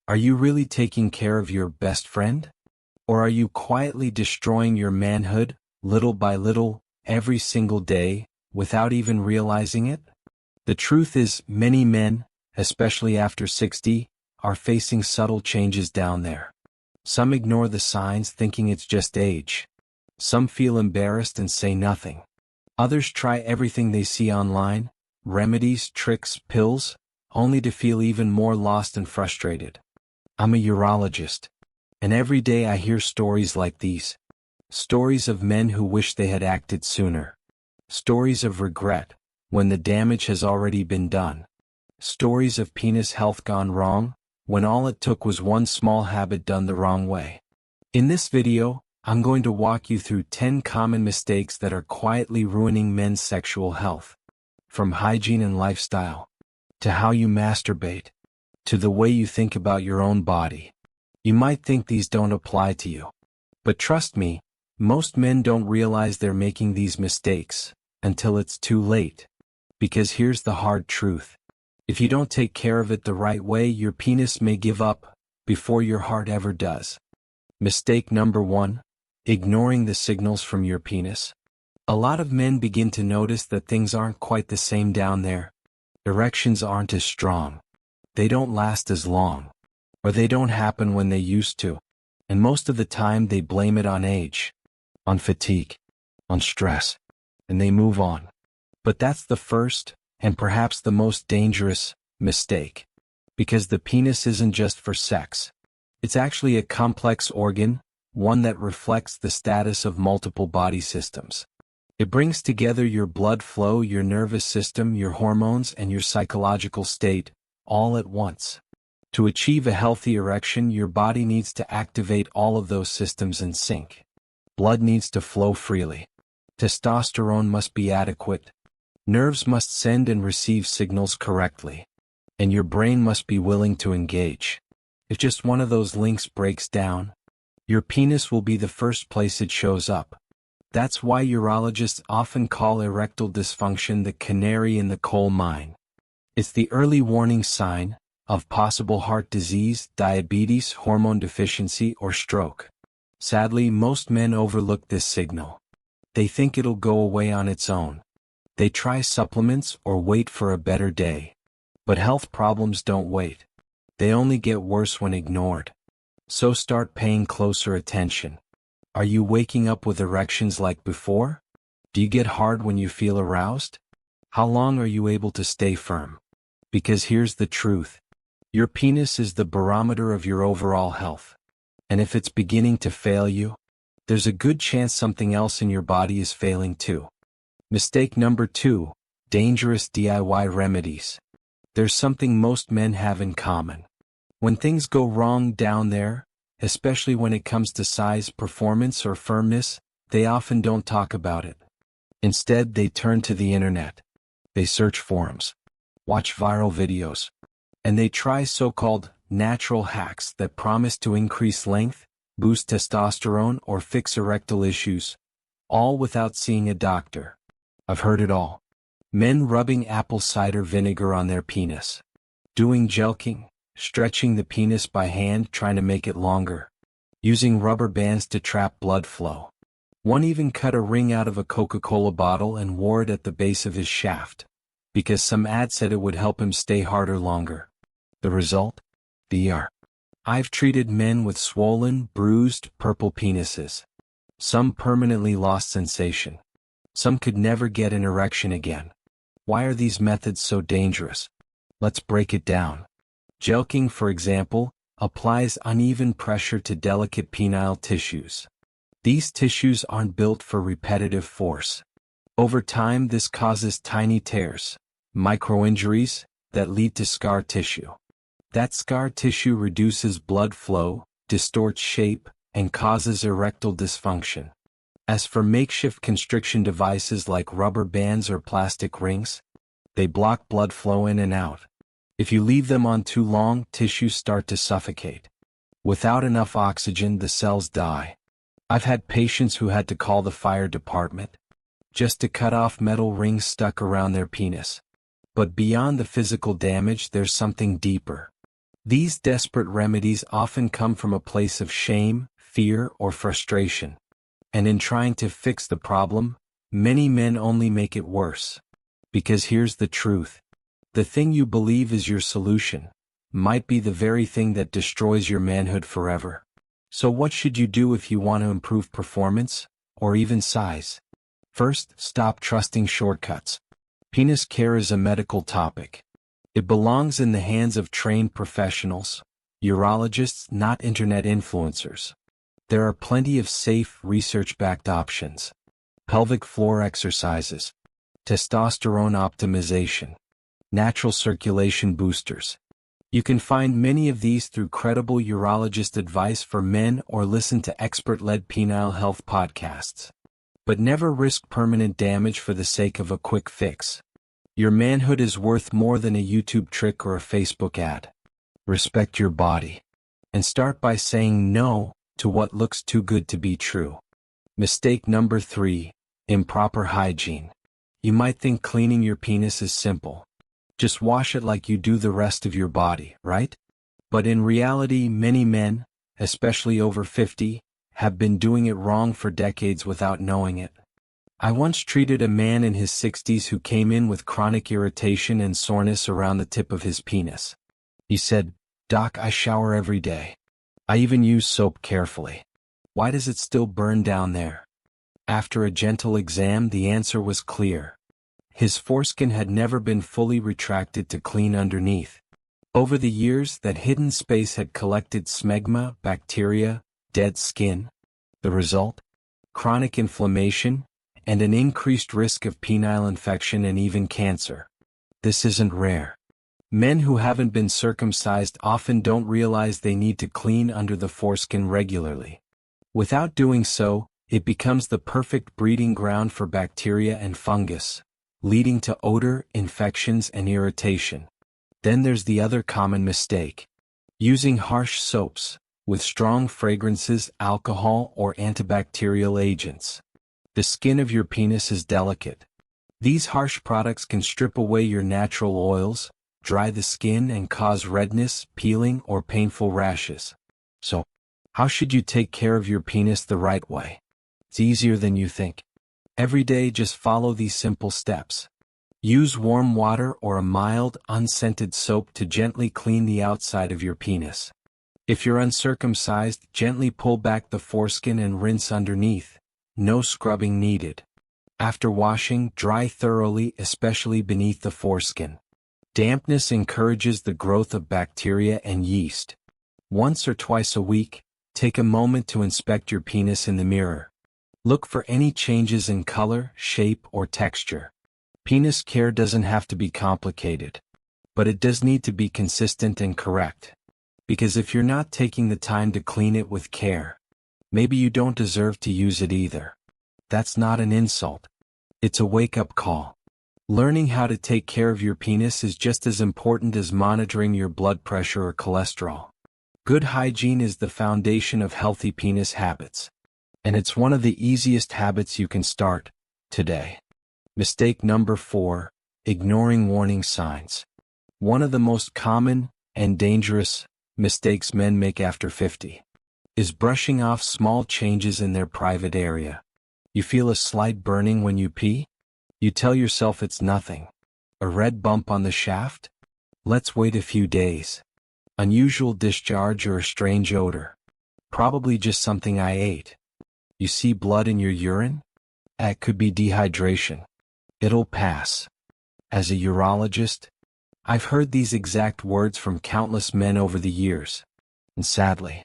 Are you really taking care of your best friend? Or are you quietly destroying your manhood, little by little, every single day, without even realizing it? The truth is, many men, especially after 60, are facing subtle changes down there. Some ignore the signs thinking it's just age. Some feel embarrassed and say nothing. Others try everything they see online, remedies, tricks, pills, only to feel even more lost and frustrated. I'm a urologist, and every day I hear stories like these. Stories of men who wish they had acted sooner. Stories of regret, when the damage has already been done. Stories of penis health gone wrong, when all it took was one small habit done the wrong way. In this video, I'm going to walk you through 10 common mistakes that are quietly ruining men's sexual health. From hygiene and lifestyle, to how you masturbate, to the way you think about your own body. You might think these don't apply to you. But trust me, most men don't realize they're making these mistakes until it's too late. Because here's the hard truth. If you don't take care of it the right way, your penis may give up before your heart ever does. Mistake number 1. Ignoring the signals from your penis. A lot of men begin to notice that things aren't quite the same down there. Erections aren't as strong. They don't last as long. Or they don't happen when they used to. And most of the time they blame it on age, on fatigue, on stress, and they move on. But that's the first, and perhaps the most dangerous, mistake. Because the penis isn't just for sex. It's actually a complex organ, one that reflects the status of multiple body systems. It brings together your blood flow, your nervous system, your hormones, and your psychological state, all at once. To achieve a healthy erection, your body needs to activate all of those systems in sync. Blood needs to flow freely. Testosterone must be adequate. Nerves must send and receive signals correctly. And your brain must be willing to engage. If just one of those links breaks down, your penis will be the first place it shows up. That's why urologists often call erectile dysfunction the canary in the coal mine. It's the early warning sign of possible heart disease, diabetes, hormone deficiency, or stroke. Sadly, most men overlook this signal. They think it'll go away on its own. They try supplements or wait for a better day. But health problems don't wait. They only get worse when ignored. So start paying closer attention. Are you waking up with erections like before? Do you get hard when you feel aroused? How long are you able to stay firm? Because here's the truth. Your penis is the barometer of your overall health. And if it's beginning to fail you, there's a good chance something else in your body is failing too. Mistake number 2. Dangerous DIY remedies. There's something most men have in common. When things go wrong down there, especially when it comes to size, performance, or firmness, they often don't talk about it. Instead, they turn to the internet. They search forums, watch viral videos, and they try so-called natural hacks that promise to increase length, boost testosterone, or fix erectile issues, all without seeing a doctor. I've heard it all. Men rubbing apple cider vinegar on their penis, doing jelqing, stretching the penis by hand trying to make it longer, using rubber bands to trap blood flow. One even cut a ring out of a Coca-Cola bottle and wore it at the base of his shaft, because some ad said it would help him stay harder longer. The result? The ER. I've treated men with swollen, bruised, purple penises. Some permanently lost sensation. Some could never get an erection again. Why are these methods so dangerous? Let's break it down. Jelqing, for example, applies uneven pressure to delicate penile tissues. These tissues aren't built for repetitive force. Over time, this causes tiny tears, microinjuries, that lead to scar tissue. That scar tissue reduces blood flow, distorts shape, and causes erectile dysfunction. As for makeshift constriction devices like rubber bands or plastic rings, they block blood flow in and out. If you leave them on too long, tissues start to suffocate. Without enough oxygen, the cells die. I've had patients who had to call the fire department just to cut off metal rings stuck around their penis. But beyond the physical damage, there's something deeper. These desperate remedies often come from a place of shame, fear, or frustration. And in trying to fix the problem, many men only make it worse. Because here's the truth. The thing you believe is your solution might be the very thing that destroys your manhood forever. So what should you do if you want to improve performance, or even size? First, stop trusting shortcuts. Penis care is a medical topic. It belongs in the hands of trained professionals, urologists, not internet influencers. There are plenty of safe, research-backed options. Pelvic floor exercises, testosterone optimization, natural circulation boosters. You can find many of these through credible urologist advice for men or listen to expert-led penile health podcasts. But never risk permanent damage for the sake of a quick fix. Your manhood is worth more than a YouTube trick or a Facebook ad. Respect your body. And start by saying no to what looks too good to be true. Mistake number 3, improper hygiene. You might think cleaning your penis is simple. Just wash it like you do the rest of your body, right? But in reality, many men, especially over 50, have been doing it wrong for decades without knowing it. I once treated a man in his 60s who came in with chronic irritation and soreness around the tip of his penis. He said, "Doc, I shower every day. I even use soap carefully. Why does it still burn down there?" After a gentle exam, the answer was clear. His foreskin had never been fully retracted to clean underneath. Over the years, that hidden space had collected smegma, bacteria, dead skin. The result? Chronic inflammation, and an increased risk of penile infection and even cancer. This isn't rare. Men who haven't been circumcised often don't realize they need to clean under the foreskin regularly. Without doing so, it becomes the perfect breeding ground for bacteria and fungus, leading to odor, infections, and irritation. Then there's the other common mistake. Using harsh soaps, with strong fragrances, alcohol, or antibacterial agents. The skin of your penis is delicate. These harsh products can strip away your natural oils, dry the skin, and cause redness, peeling, or painful rashes. So, how should you take care of your penis the right way? It's easier than you think. Every day, just follow these simple steps. Use warm water or a mild, unscented soap to gently clean the outside of your penis. If you're uncircumcised, gently pull back the foreskin and rinse underneath. No scrubbing needed. After washing, dry thoroughly, especially beneath the foreskin. Dampness encourages the growth of bacteria and yeast. Once or twice a week, take a moment to inspect your penis in the mirror. Look for any changes in color, shape, or texture. Penis care doesn't have to be complicated, but it does need to be consistent and correct. Because if you're not taking the time to clean it with care, maybe you don't deserve to use it either. That's not an insult. It's a wake-up call. Learning how to take care of your penis is just as important as monitoring your blood pressure or cholesterol. Good hygiene is the foundation of healthy penis habits. And it's one of the easiest habits you can start today. Mistake number 4, ignoring warning signs. One of the most common and dangerous mistakes men make after 50 is brushing off small changes in their private area. You feel a slight burning when you pee? You tell yourself it's nothing. A red bump on the shaft? Let's wait a few days. Unusual discharge or a strange odor? Probably just something I ate. You see blood in your urine? It could be dehydration. It'll pass. As a urologist, I've heard these exact words from countless men over the years. And sadly,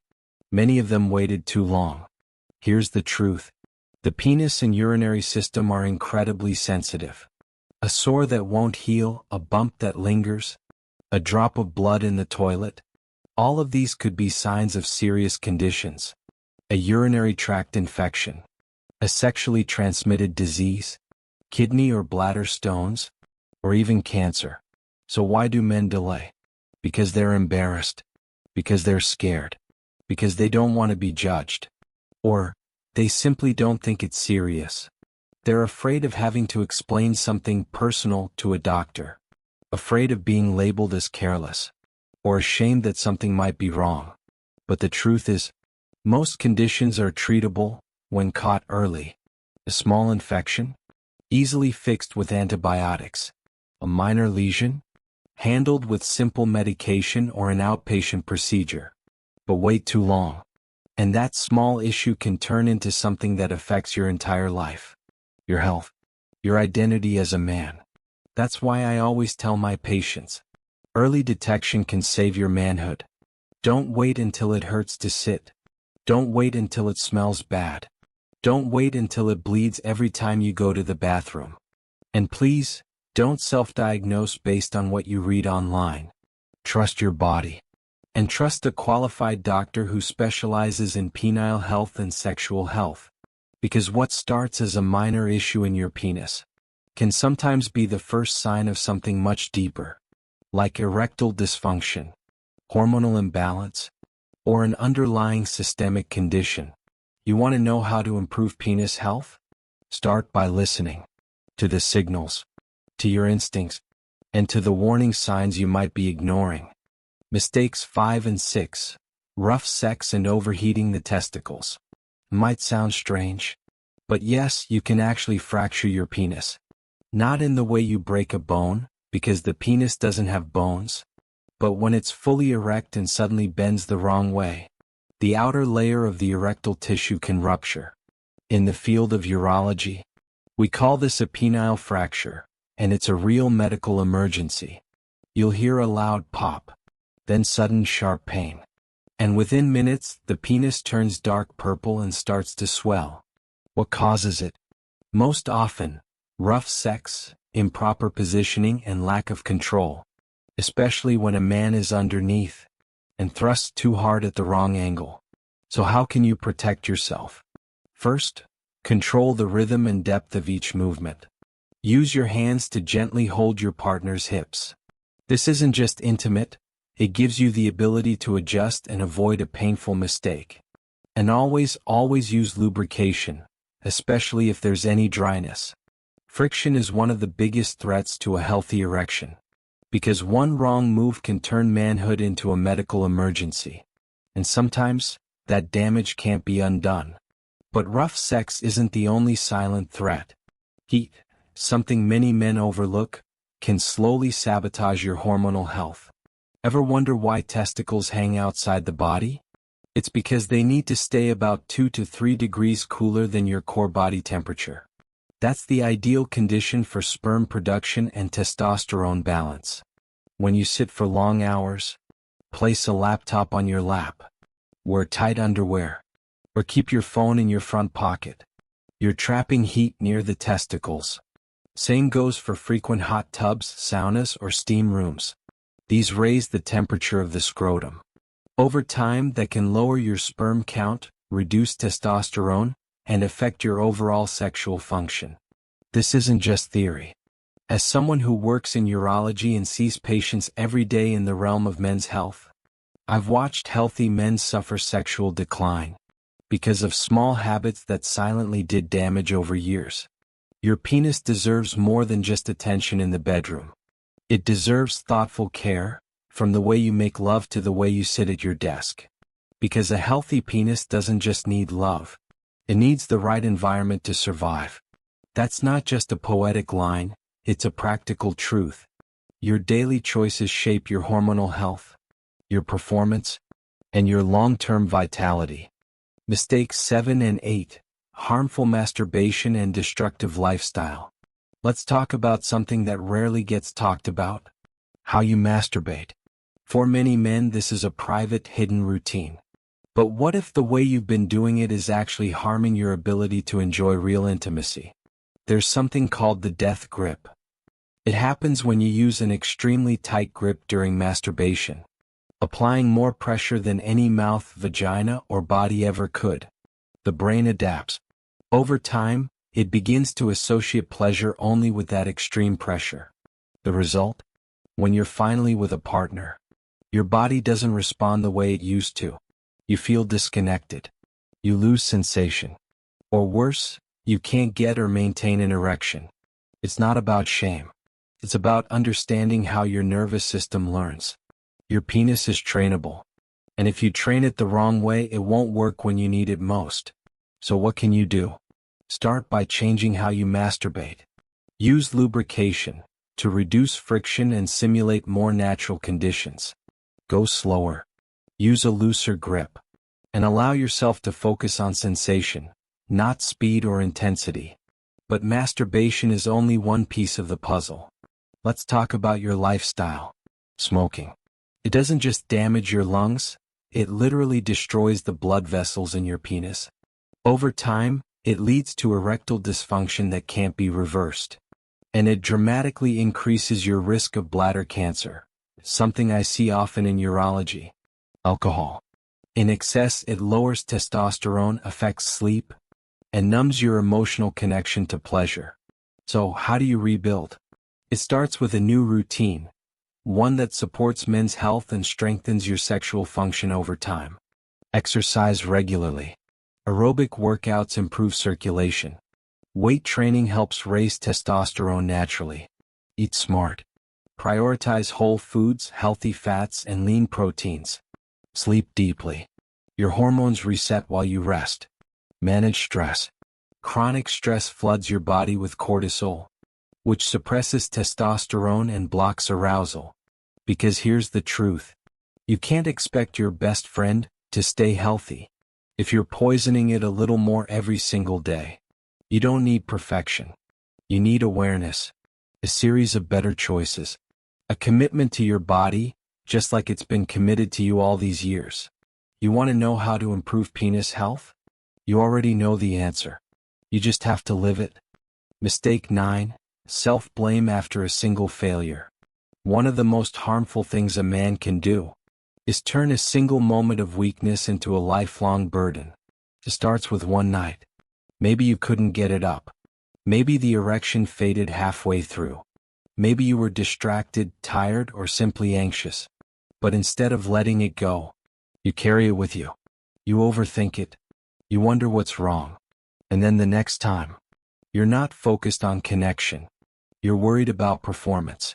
many of them waited too long. Here's the truth. The penis and urinary system are incredibly sensitive. A sore that won't heal, a bump that lingers, a drop of blood in the toilet. All of these could be signs of serious conditions. A urinary tract infection, a sexually transmitted disease, kidney or bladder stones, or even cancer. So why do men delay? Because they're embarrassed, because they're scared, because they don't want to be judged, or they simply don't think it's serious. They're afraid of having to explain something personal to a doctor, afraid of being labeled as careless. or ashamed that something might be wrong. But the truth is, most conditions are treatable when caught early. A small infection, easily fixed with antibiotics. A minor lesion, handled with simple medication or an outpatient procedure. But wait too long, and that small issue can turn into something that affects your entire life. Your health, your identity as a man. That's why I always tell my patients, early detection can save your manhood. Don't wait until it hurts to sit. Don't wait until it smells bad. Don't wait until it bleeds every time you go to the bathroom. And please, don't self-diagnose based on what you read online. Trust your body. And trust a qualified doctor who specializes in penile health and sexual health. Because what starts as a minor issue in your penis can sometimes be the first sign of something much deeper, like erectile dysfunction, hormonal imbalance, or an underlying systemic condition. You want to know how to improve penis health? Start by listening to the signals, to your instincts, and to the warning signs you might be ignoring. Mistakes 5 and 6. Rough sex and overheating the testicles. Might sound strange, but yes, you can actually fracture your penis. Not in the way you break a bone, because the penis doesn't have bones, but when it's fully erect and suddenly bends the wrong way. The outer layer of the erectile tissue can rupture. In the field of urology, we call this a penile fracture, and it's a real medical emergency. You'll hear a loud pop, then sudden sharp pain. And within minutes, the penis turns dark purple and starts to swell. What causes it? Most often, rough sex, improper positioning, and lack of control, especially when a man is underneath and thrusts too hard at the wrong angle. So how can you protect yourself? First, control the rhythm and depth of each movement. Use your hands to gently hold your partner's hips. This isn't just intimate, it gives you the ability to adjust and avoid a painful mistake. And always use lubrication, especially if there's any dryness. Friction is one of the biggest threats to a healthy erection, because one wrong move can turn manhood into a medical emergency. And sometimes, that damage can't be undone. But rough sex isn't the only silent threat. Heat, something many men overlook, can slowly sabotage your hormonal health. Ever wonder why testicles hang outside the body? It's because they need to stay about 2 to 3 degrees cooler than your core body temperature. That's the ideal condition for sperm production and testosterone balance. When you sit for long hours, place a laptop on your lap, wear tight underwear, or keep your phone in your front pocket, you're trapping heat near the testicles. Same goes for frequent hot tubs, saunas, or steam rooms. These raise the temperature of the scrotum. Over time, that can lower your sperm count, reduce testosterone, and affect your overall sexual function. This isn't just theory. As someone who works in urology and sees patients every day in the realm of men's health, I've watched healthy men suffer sexual decline because of small habits that silently did damage over years. Your penis deserves more than just attention in the bedroom. It deserves thoughtful care, from the way you make love to the way you sit at your desk. Because a healthy penis doesn't just need love. It needs the right environment to survive. That's not just a poetic line, it's a practical truth. Your daily choices shape your hormonal health, your performance, and your long-term vitality. Mistakes 7 and 8. Harmful masturbation and destructive lifestyle. Let's talk about something that rarely gets talked about. How you masturbate. For many men, this is a private, hidden routine. But what if the way you've been doing it is actually harming your ability to enjoy real intimacy? There's something called the death grip. It happens when you use an extremely tight grip during masturbation, applying more pressure than any mouth, vagina, or body ever could. The brain adapts. Over time, it begins to associate pleasure only with that extreme pressure. The result? When you're finally with a partner, your body doesn't respond the way it used to. You feel disconnected. You lose sensation. Or worse, you can't get or maintain an erection. It's not about shame. It's about understanding how your nervous system learns. Your penis is trainable. And if you train it the wrong way, it won't work when you need it most. So what can you do? Start by changing how you masturbate. Use lubrication to reduce friction and simulate more natural conditions. Go slower. Use a looser grip. And allow yourself to focus on sensation, not speed or intensity. But masturbation is only one piece of the puzzle. Let's talk about your lifestyle. Smoking. It doesn't just damage your lungs, it literally destroys the blood vessels in your penis. Over time, it leads to erectile dysfunction that can't be reversed. And it dramatically increases your risk of bladder cancer, something I see often in urology. Alcohol. In excess, it lowers testosterone, affects sleep, and numbs your emotional connection to pleasure. So, how do you rebuild? It starts with a new routine, one that supports men's health and strengthens your sexual function over time. Exercise regularly. Aerobic workouts improve circulation. Weight training helps raise testosterone naturally. Eat smart. Prioritize whole foods, healthy fats, and lean proteins. Sleep deeply. Your hormones reset while you rest. Manage stress. Chronic stress floods your body with cortisol, which suppresses testosterone and blocks arousal. Because here's the truth. You can't expect your best friend to stay healthy if you're poisoning it a little more every single day. You don't need perfection. You need awareness, a series of better choices, a commitment to your body, just like it's been committed to you all these years. You want to know how to improve penis health? You already know the answer. You just have to live it. Mistake 9. Self-blame after a single failure. One of the most harmful things a man can do is turn a single moment of weakness into a lifelong burden. It starts with one night. Maybe you couldn't get it up. Maybe the erection faded halfway through. Maybe you were distracted, tired, or simply anxious. But instead of letting it go, you carry it with you. You overthink it. You wonder what's wrong. And then the next time, you're not focused on connection. You're worried about performance.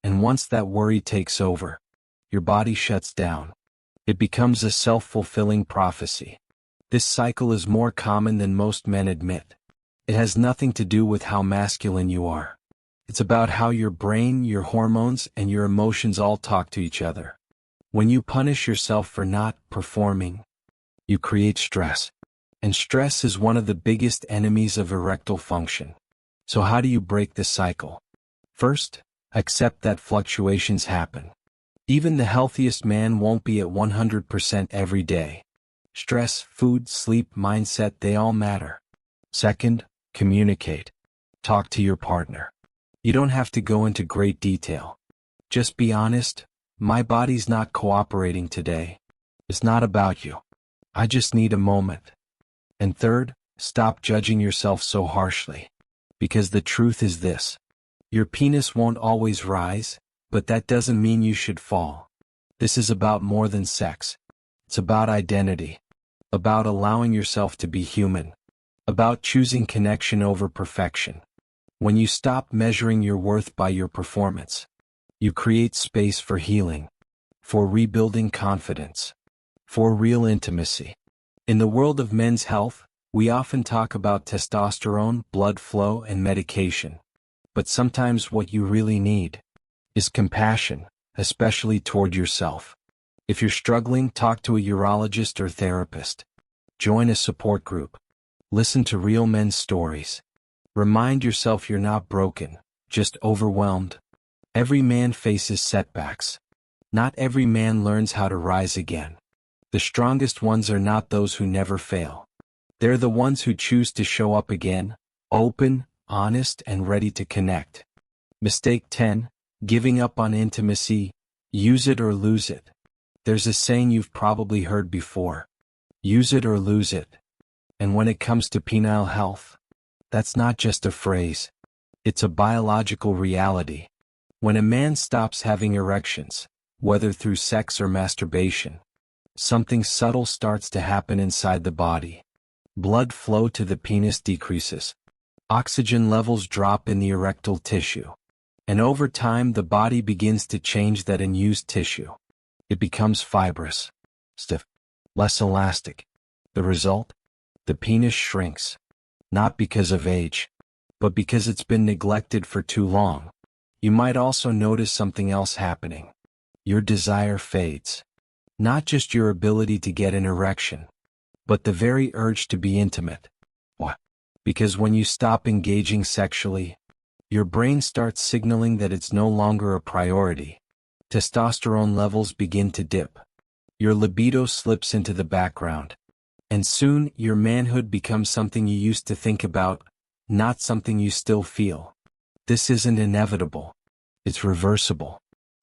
And once that worry takes over, your body shuts down. It becomes a self-fulfilling prophecy. This cycle is more common than most men admit. It has nothing to do with how masculine you are. It's about how your brain, your hormones, and your emotions all talk to each other. When you punish yourself for not performing, you create stress. And stress is one of the biggest enemies of erectile function. So how do you break the cycle? First, accept that fluctuations happen. Even the healthiest man won't be at 100% every day. Stress, food, sleep, mindset, they all matter. Second, communicate. Talk to your partner. You don't have to go into great detail. Just be honest. My body's not cooperating today. It's not about you. I just need a moment. And third, stop judging yourself so harshly. Because the truth is this. Your penis won't always rise, but that doesn't mean you should fall. This is about more than sex. It's about identity. About allowing yourself to be human. About choosing connection over perfection. When you stop measuring your worth by your performance, you create space for healing, for rebuilding confidence, for real intimacy. In the world of men's health, we often talk about testosterone, blood flow, and medication. But sometimes what you really need is compassion, especially toward yourself. If you're struggling, talk to a urologist or therapist. Join a support group. Listen to real men's stories. Remind yourself you're not broken, just overwhelmed. Every man faces setbacks. Not every man learns how to rise again. The strongest ones are not those who never fail. They're the ones who choose to show up again, open, honest, and ready to connect. Mistake 10. Giving up on intimacy. Use it or lose it. There's a saying you've probably heard before. Use it or lose it. And when it comes to penile health, that's not just a phrase. It's a biological reality. When a man stops having erections, whether through sex or masturbation, something subtle starts to happen inside the body. Blood flow to the penis decreases. Oxygen levels drop in the erectile tissue. And over time the body begins to change that unused tissue. It becomes fibrous, stiff, less elastic. The result? The penis shrinks. Not because of age, but because it's been neglected for too long. You might also notice something else happening. Your desire fades. Not just your ability to get an erection, but the very urge to be intimate. Why? Because when you stop engaging sexually, your brain starts signaling that it's no longer a priority. Testosterone levels begin to dip. Your libido slips into the background. And soon, your manhood becomes something you used to think about, not something you still feel. This isn't inevitable. It's reversible.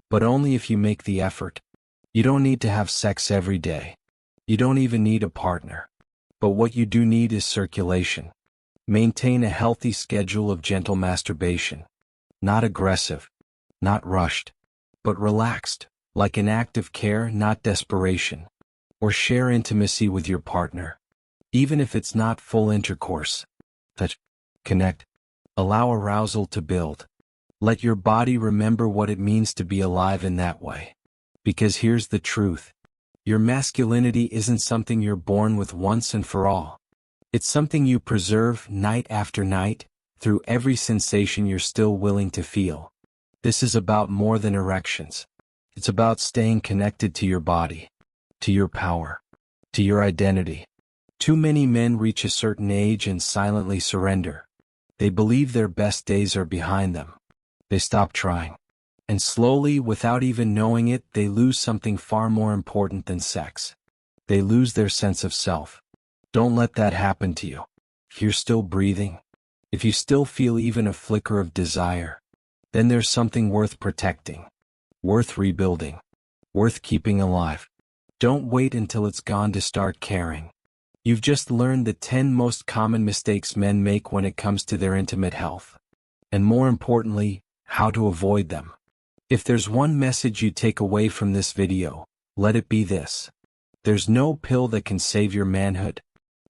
But only if you make the effort. You don't need to have sex every day. You don't even need a partner. But what you do need is circulation. Maintain a healthy schedule of gentle masturbation. Not aggressive. Not rushed. But relaxed, like an act of care, not desperation. Or share intimacy with your partner. Even if it's not full intercourse. Touch. Connect. Allow arousal to build. Let your body remember what it means to be alive in that way. Because here's the truth. Your masculinity isn't something you're born with once and for all. It's something you preserve night after night, through every sensation you're still willing to feel. This is about more than erections. It's about staying connected to your body, to your power, to your identity. Too many men reach a certain age and silently surrender. They believe their best days are behind them. They stop trying. And slowly, without even knowing it, they lose something far more important than sex. They lose their sense of self. Don't let that happen to you. If you're still breathing, if you still feel even a flicker of desire, then there's something worth protecting, worth rebuilding, worth keeping alive. Don't wait until it's gone to start caring. You've just learned the 10 most common mistakes men make when it comes to their intimate health. And more importantly, how to avoid them. If there's one message you take away from this video, let it be this. There's no pill that can save your manhood.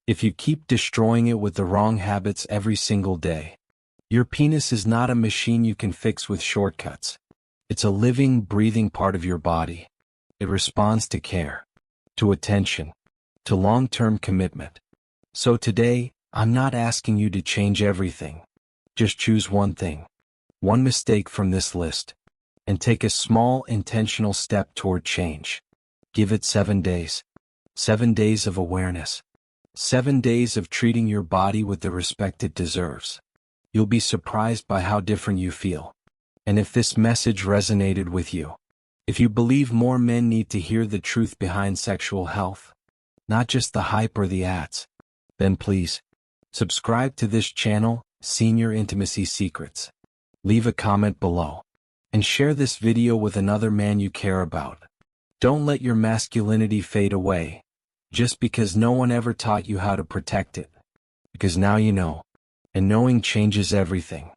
If you keep destroying it with the wrong habits every single day. Your penis is not a machine you can fix with shortcuts. It's a living, breathing part of your body. It responds to care, to attention, to long-term commitment. So today, I'm not asking you to change everything. Just choose one thing, one mistake from this list, and take a small, intentional step toward change. Give it 7 days. 7 days of awareness. 7 days of treating your body with the respect it deserves. You'll be surprised by how different you feel. And if this message resonated with you, if you believe more men need to hear the truth behind sexual health, not just the hype or the ads, then please, subscribe to this channel, Senior Intimacy Secrets. Leave a comment below. And share this video with another man you care about. Don't let your masculinity fade away, just because no one ever taught you how to protect it. Because now you know, and knowing changes everything.